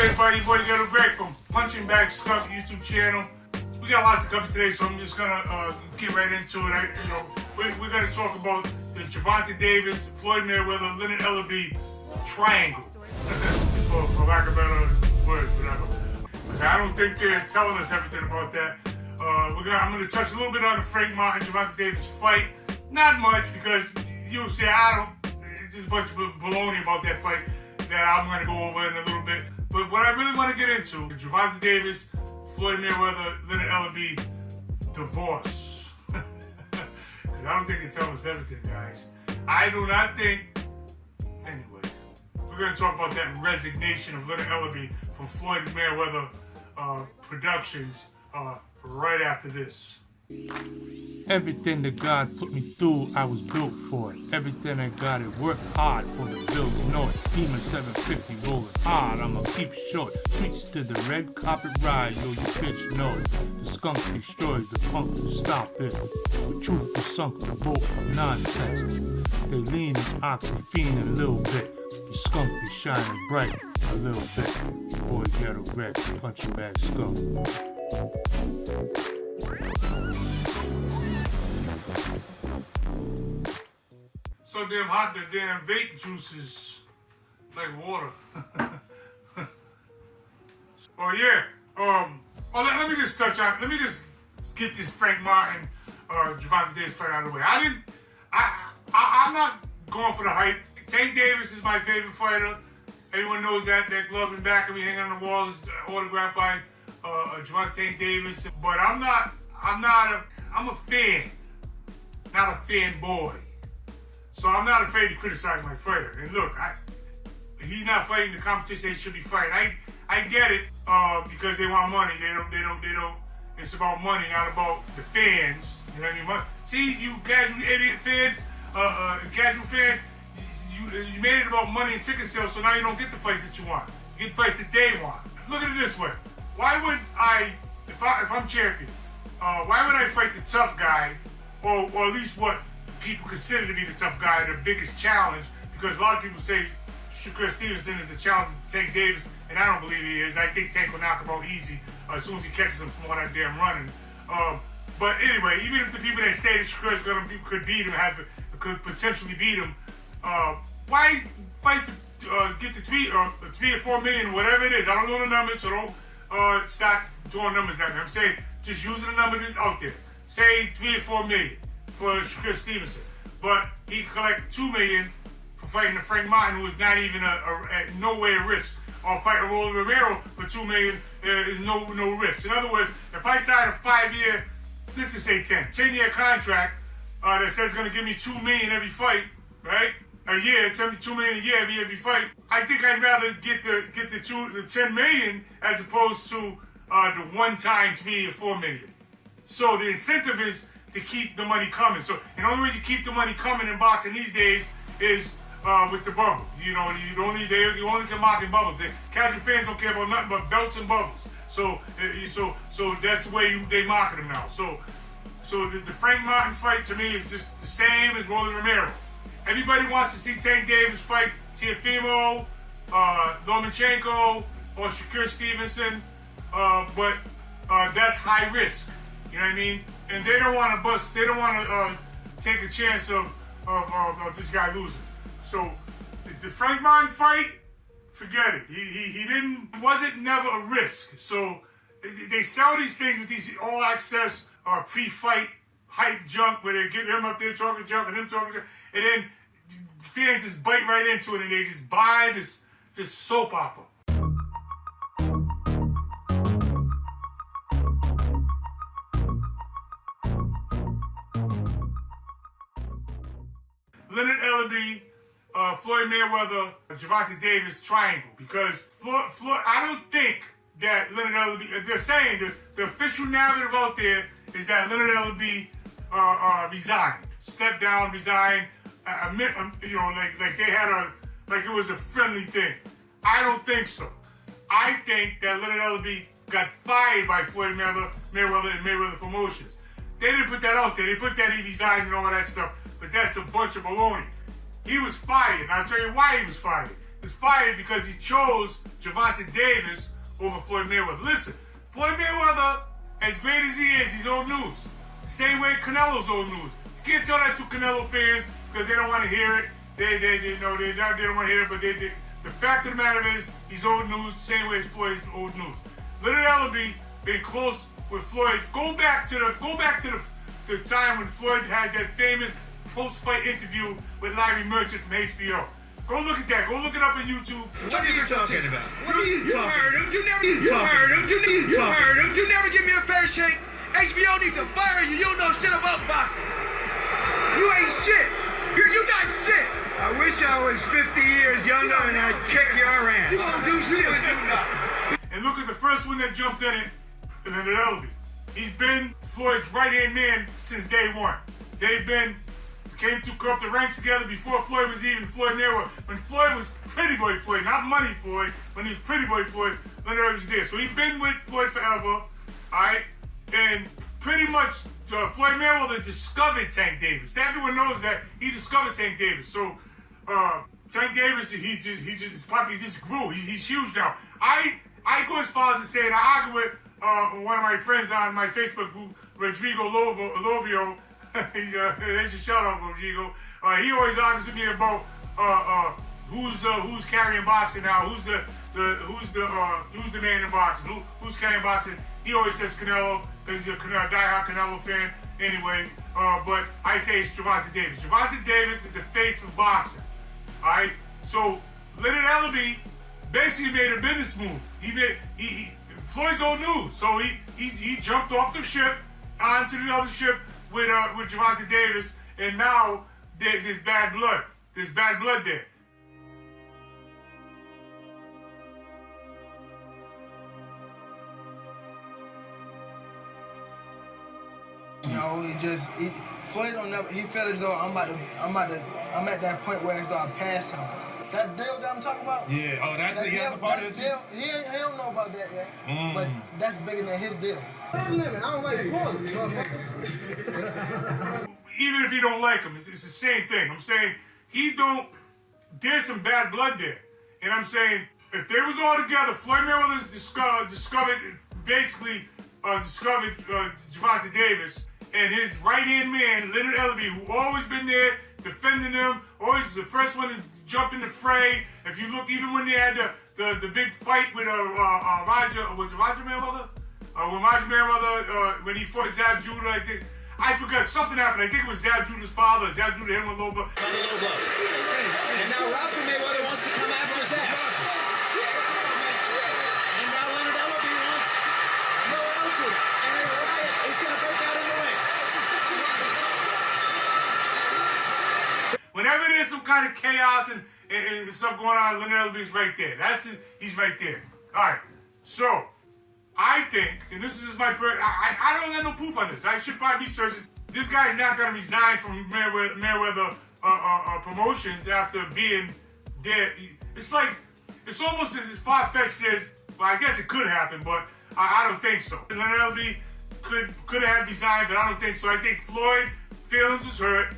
everybody? Your boy Ghetto Greg from Punching Bag Skunk YouTube channel. We got a lot to cover today, so I'm just gonna get right into it. We're gonna talk about the Gervonta Davis, Floyd Mayweather, Leonard Ellerbe triangle, for lack of better words, whatever. I don't think they're telling us everything about that. I'm gonna touch a little bit on the Frank Martin Gervonta Davis fight. Not much, because you'll say it's just a bunch of baloney about that fight that I'm gonna go over in a little bit. But what I really want to get into, Gervonta Davis, Floyd Mayweather, Leonard Ellerbe divorce. Because I don't think they're telling us everything, guys. I do not think. Anyway, we're going to talk about that resignation of Leonard Ellerbe from Floyd Mayweather Promotions right after this. Everything that God put me through, I was built for it. Everything I got, it worked hard for the bill, you know it. Demon 750 rolling hard, I'ma keep short. Streets to the red carpet ride, yo, you bitch know it. The skunk destroyed, the punk to stop it. The truth is sunk, the boat nonsense. They lean and ox and fiend a little bit. The skunk is shining bright a little bit. Boy, Ghetto Greg, punching bag skunk. So damn hot, the damn vape juice is like water. Let me just let me just get this Frank Martin, Gervonta Davis fight out of the way. I'm not going for the hype. Tank Davis is my favorite fighter. Everyone knows that. That glove in back of me hanging on the wall is autographed by Gervonta Davis. But I'm a fan, not a fanboy. So I'm not afraid to criticize my fighter. And look, he's not fighting the competition he should be fighting. I get it, because they want money. They don't. It's about money, not about the fans. You know what I mean? See, you casual idiot fans, casual fans, you made it about money and ticket sales, so now you don't get the fights that you want. You get the fights that they want. Look at it this way. Why would if I'm champion, why would I fight the tough guy, or at least what people consider to be the tough guy, the biggest challenge? Because a lot of people say Shakur Stevenson is a challenge to Tank Davis, and I don't believe he is. I think Tank will knock him out easy as soon as he catches him from all that damn running. But anyway, even if the people that say that Shakur could beat him, could potentially beat him, why fight for get the 3 or 4 million, whatever it is? I don't know the numbers, so don't start throwing numbers at me. I'm saying just using the numbers out there. Say 3 or 4 million for Shakur Stevenson, but he could collect 2 million for fighting the Frank Martin, who is not even at no way a risk, or fighting Rolly Romero for 2 million is no risk. In other words, if I sign a 5-year, let's just say 10-year contract that says it's going to give me 2 million every fight, right? A year, 2 million a year every fight. I think I'd rather get the 10 million as opposed to the one-time 3 or 4 million. So the incentive is to keep the money coming. So the only way you keep the money coming in boxing these days is with the bubble. You know, you only can market bubbles. The casual fans don't care about nothing but belts and bubbles. So that's the way they market them now. So the Frank Martin fight to me is just the same as Rolly Romero. Everybody wants to see Tank Davis fight Teofimo, Lomachenko, or Shakur Stevenson, but that's high risk. You know what I mean? And they don't want to bust. They don't want to take a chance of this guy losing. So the Frank Martin fight, forget it. He wasn't never a risk. So they sell these things with these all access pre-fight hype junk, where they get him up there talking junk and him talking junk, and then fans just bite right into it and they just buy this soap opera. Leonard Ellerbe, Floyd Mayweather, Gervonta Davis triangle, because Floyd, I don't think that Leonard Ellerbe, they're saying the official narrative out there is that Leonard Ellerbe resigned, stepped down, resigned, like they had like it was a friendly thing. I don't think so. I think that Leonard Ellerbe got fired by Floyd Mayweather and Mayweather Promotions. They didn't put that out there. They put that he resigned and all of that stuff, but that's a bunch of baloney. He was fired, and I'll tell you why he was fired. was fired because he chose Gervonta Davis over Floyd Mayweather. Listen, Floyd Mayweather, as great as he is, he's old news. The same way Canelo's old news. You can't tell that to Canelo fans because they don't want to hear it. They don't want to hear it, but the fact of the matter is, he's old news, the same way as Floyd is old news. Leonard Ellerbe been close with Floyd. Go back to the time when Floyd had that famous post-fight interview with Larry Merchant from HBO. Go look at that. Go look it up on YouTube. What are you talking about? What are you heard him. You heard him. You never give me a fair shake. HBO need to fire you. You don't know shit about boxing. You ain't shit. You not shit. I wish I was 50 years younger and I'd kick your ass. You won't do shit. And look at the first one that jumped in it, Leonard Ellerbe. He's been Floyd's right-hand man since day one. Came to go up the ranks together before Floyd was even Floyd Mayweather. When Floyd was Pretty Boy Floyd, not Money Floyd, when he was Pretty Boy Floyd, Leonard Ellerbe was there. So he's been with Floyd forever, alright? And pretty much Floyd Mayweather discovered Tank Davis. Everyone knows that he discovered Tank Davis. So Tank Davis, he just grew. He's huge now. I go as far as to say, and I argue with one of my friends on my Facebook group, Rodrigo Lovio. There's your shout out, Rodrigo. He always argues with me about who's carrying boxing now, who's the man in boxing, who's carrying boxing. He always says Canelo because he's a diehard Canelo fan. Anyway, but I say it's Gervonta Davis. Gervonta Davis is the face of boxing. All right. So Leonard Ellerbe basically made a business move. Floyd's old news. So he jumped off the ship onto the other ship with Gervonta Davis, and now there's bad blood. There's bad blood there. No, Floyd don't never. He felt as though I'm at that point where it's though I passed him. That deal that I'm talking about. Yeah. Oh, that's the a part of this. Deal, he don't know about that yet. But that's bigger than his deal. I don't like Floyd. Even if you don't like him, it's the same thing. I'm saying there's some bad blood there. And I'm saying, if they was all together, Floyd Mayweather discovered Gervonta Davis, and his right-hand man, Leonard Ellerbe, who always been there, defending him, always the first one to jump in the fray. If you look, even when they had the big fight with Roger, was it Roger Mayweather? When Roger Mayweather, when he fought Zab Judah, I forgot, something happened. I think it was Zab Judah's father. Zab Judah hit him with a low blow. And now Roger Mayweather wants to come after Zab. And now Leonard Ellerbe wants no altitude. And a riot is going to break out in the ring. Whenever there's some kind of chaos and stuff going on, Leonard Ellerbe's right there. That's it. He's right there. All right. So I think, and this is my I don't have no proof on this. I should probably research this. This guy's not going to resign from Mayweather Promotions after being there. It's almost as far-fetched as, well, I guess it could happen, but I don't think so. Leonard Ellerbe could have resigned, but I don't think so. I think Floyd feelings was hurt,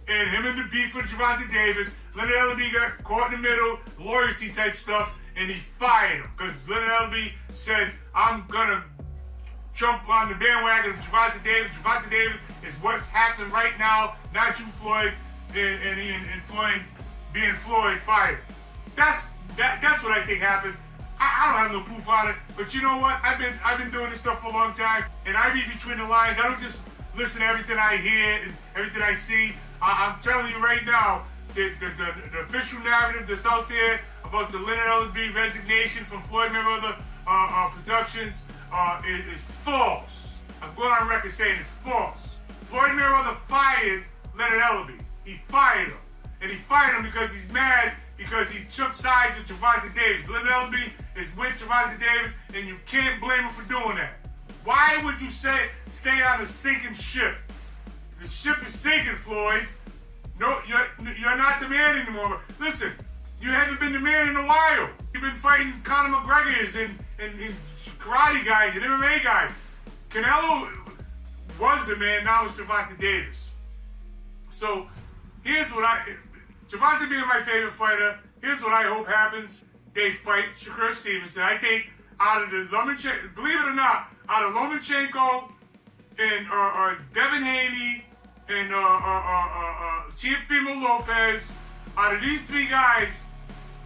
and him and the beef with Gervonta Davis, Leonard Ellerbe got caught in the middle, loyalty type stuff, and he fired him because Leonard Ellerbe said, I'm gonna jump on the bandwagon of Gervonta Davis. Gervonta Davis is what's happening right now, not you, Floyd, and Floyd being Floyd fired. That's what I think happened. I don't have no proof on it, but you know what? I've been doing this stuff for a long time, and I read between the lines. I don't just listen to everything I hear and everything I see. I'm telling you right now, the official narrative that's out there about the Leonard Ellerbe resignation from Floyd Mayweather Productions is false. I'm going on record saying it's false. Floyd Mayweather fired Leonard Ellerbe. He fired him. And he fired him because he's mad because he took sides with Gervonta Davis. Leonard Ellerbe is with Gervonta Davis, and you can't blame him for doing that. Why would you stay on a sinking ship? The ship is sinking, Floyd. No, you're not the man anymore. Listen, you haven't been the man in a while. You've been fighting Conor McGregor's and karate guys and MMA guys. Canelo was the man, now it's Gervonta Davis. So here's what Gervonta being my favorite fighter, Here's what I hope happens. They fight Shakur Stevenson. I think out of the Lomachenko, believe it or not, out of Lomachenko and Devin Haney and Teofimo Lopez, out of these three guys,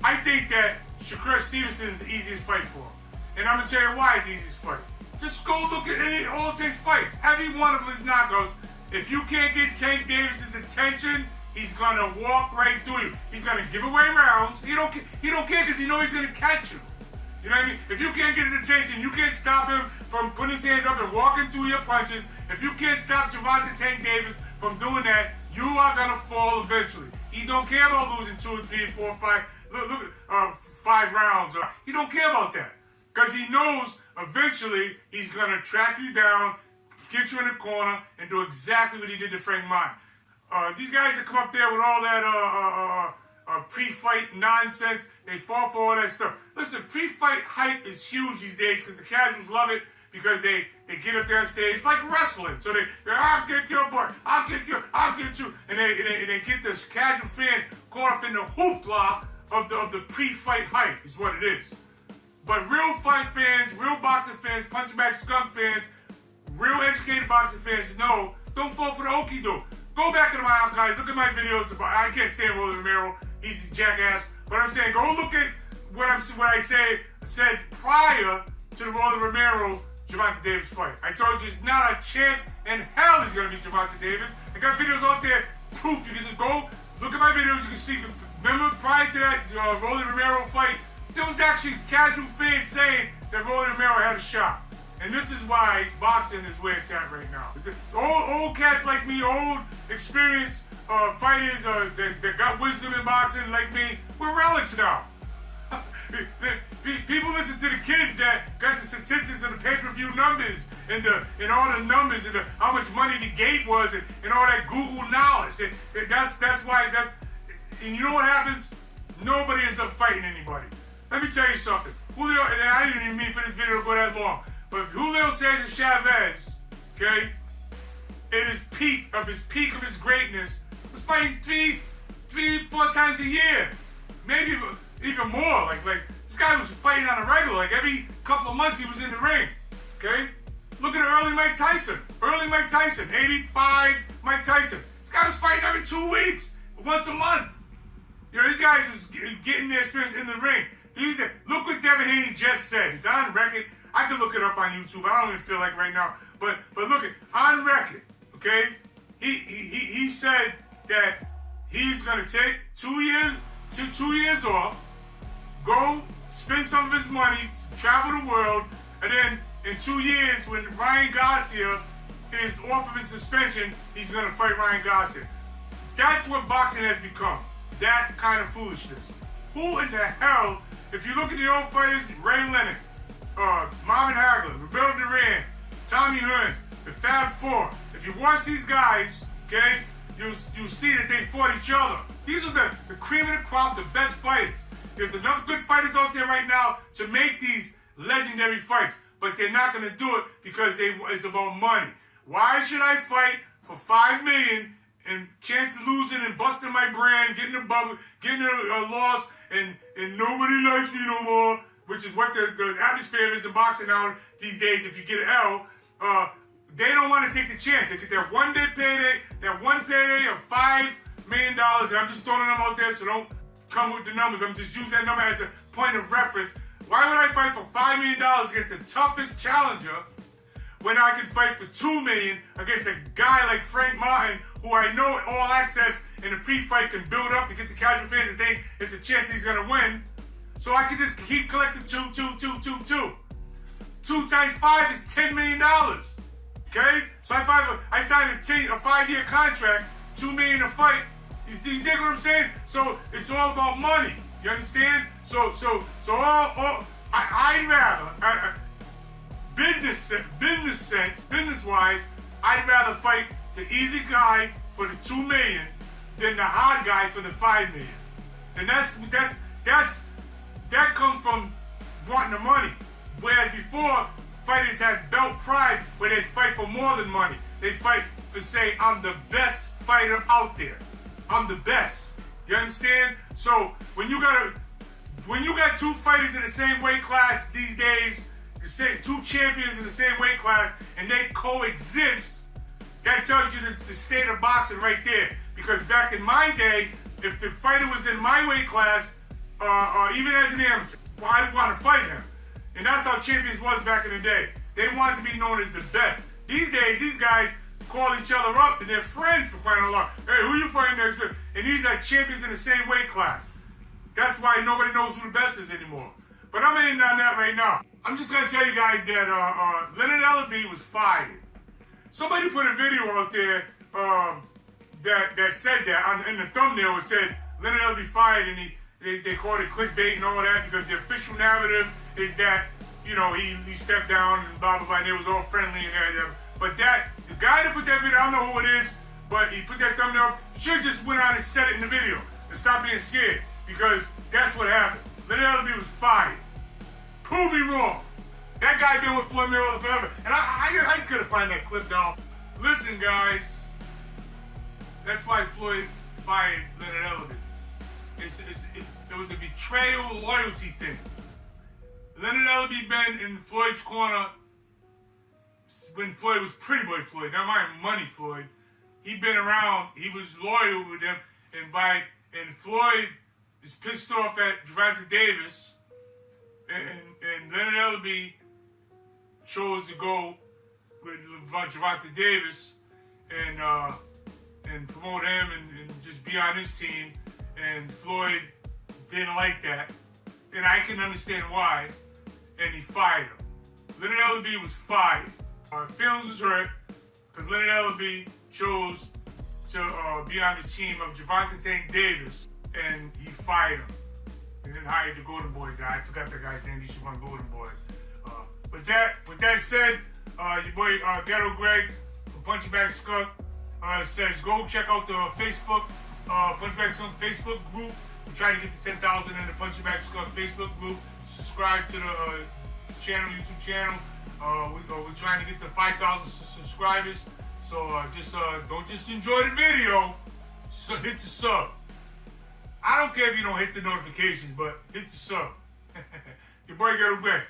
I think that Shakur Stevenson is the easiest fight for him. And I'm going to tell you why it's the easiest fight. Just go look at it. All it takes fights. Every one of his knockouts, if you can't get Tank Davis's attention, he's going to walk right through you. He's going to give away rounds. He don't care because he knows he's going to catch you. You know what I mean? If you can't get his attention, you can't stop him from putting his hands up and walking through your punches. If you can't stop Gervonta Tank Davis from doing that, you are going to fall eventually. He don't care about losing 2 or 3 or 4 or 5. Look, 5 rounds. He don't care about that because he knows eventually he's going to track you down, get you in the corner, and do exactly what he did to Frank Martin. These guys that come up there with all that pre-fight nonsense, they fall for all that stuff. Listen, pre-fight hype is huge these days because the casuals love it because they get up there on stage. It's like wrestling. So they're I'll get your boy, I'll get you, I'll get you. And they get the casual fans caught up in the hoopla of the pre-fight hype is what it is. But real fight fans, real boxing fans, punch bag skunk fans, real educated boxing fans know, don't fall for the okie doke. Go back into my archives, look at my videos. I can't stand Rolly Romero, he's a jackass. But I'm saying, go look at what I said prior to the Rolly Romero Gervonta Davis fight. I told you it's not a chance in hell he's gonna beat Gervonta Davis. I got videos out there, proof. You can just go look at my videos, you can see. Remember prior to that Rolly Romero fight, there was actually casual fans saying that Rolly Romero had a shot. And this is why boxing is where it's at right now. Old cats like me, old experienced fighters that got wisdom in boxing like me, we're relics now. People listen to the kids that got the statistics of the pay-per-view numbers and all the numbers and how much money the gate was and all that Google knowledge. That's why. And you know what happens? Nobody ends up fighting anybody. Let me tell you something. Julio, and I didn't even mean for this video to go that long, but if Julio Cesar Chavez, okay, at his peak of his greatness, was fighting three, 4 times a year, maybe even more. Like this guy was fighting on a regular. Like every couple of months he was in the ring. Okay, look at early Mike Tyson. 85 Mike Tyson. This guy was fighting every 2 weeks, once a month. You know, these guys was getting their experience in the ring. Look what Devin Haney just said. He's on record. I can look it up on YouTube. I don't even feel like right now. But look at on record. Okay, he said that he's gonna take 2 years off, go spend some of his money, travel the world, and then in 2 years when Ryan Garcia is off of his suspension, he's gonna fight Ryan Garcia. That's what boxing has become. That kind of foolishness. Who in the hell, if you look at the old fighters, Ray Leonard, Marvin Hagler, Roberto Duran, Tommy Hearns, the Fab Four, if you watch these guys, okay, you'll see that they fought each other. These are the cream of the crop, the best fighters. There's enough good fighters out there right now to make these legendary fights, but they're not going to do it because it's about money. Why should I fight for $5 million and chance of losing and busting my brand, getting a bubble, getting a loss, and nobody likes me no more, which is what the atmosphere is in boxing now these days. If you get an L, they don't want to take the chance. They get that one payday of $5 million, and I'm just throwing them out there, so don't come with the numbers. I'm just using that number as a point of reference. Why would I fight for $5 million against the toughest challenger when I could fight for $2 million against a guy like Frank Martin, who I know All Access in the pre-fight can build up to get the casual fans to think it's a chance he's gonna win. So I could just keep collecting 2. 2 times 5 is $10 million. Okay? So I signed a 5-year contract, $2 million a fight. You dig what I'm saying? So it's all about money. You understand? So I'd rather business-wise, I'd rather fight the easy guy for the $2 million than the hard guy for the $5 million. And that comes from wanting the money. Whereas before, fighters had belt pride where they'd fight for more than money. They'd fight for, say, I'm the best fighter out there. I'm the best. You understand? So when you got two fighters in the same weight class these days, two champions in the same weight class, and they coexist, that tells you the state of boxing right there. Because back in my day, if the fighter was in my weight class, or even as an amateur, well, I'd want to fight him. And that's how champions was back in the day. They wanted to be known as the best. These days, these guys call each other up and they're friends for crying out loud. Hey, who you fighting next with? And these are champions in the same weight class. That's why nobody knows who the best is anymore. But I'm ending on that right now. I'm just gonna tell you guys that Leonard Ellerbe was fired. Somebody put a video out there that said that in the thumbnail. It said Leonard Ellerbe fired, and they called it clickbait and all that because the official narrative is that, you know, he stepped down and blah blah blah. And it was all friendly and everything. But the guy that put that video, I don't know who it is, but he put that thumbnail. Should just went on and said it in the video and stop being scared, because that's what happened. Leonard Ellerbe was fired. Prove me wrong. That guy been with Floyd Mayweather forever. And I just gotta find that clip now. Listen, guys. That's why Floyd fired Leonard Ellerbe. It was a betrayal loyalty thing. Leonard Ellerbe been in Floyd's corner when Floyd was Pretty Boy Floyd. Now mind Money Floyd. He been around. He was loyal with them. And Floyd is pissed off at Gervonta Davis. And Leonard Ellerbe chose to go with Gervonta Davis and promote him and just be on his team. And Floyd didn't like that, and I can understand why. And he fired him. Leonard Ellerbe was fired. Our feelings was hurt because Leonard Ellerbe chose to be on the team of Gervonta Davis, and he fired him. And then hired the Golden Boy guy. I forgot that guy's name. He should run Golden Boy. With that said, your boy Ghetto Greg from Punching Bag Skunk says go check out the Facebook Punching Bag Skunk Facebook group. We're trying to get to 10,000 in the Punching Bag Skunk Facebook group. Subscribe to the channel, YouTube channel. We're trying to get to 5,000 subscribers. So don't just enjoy the video. So hit the sub. I don't care if you don't hit the notifications, but hit the sub. Your boy Ghetto Greg.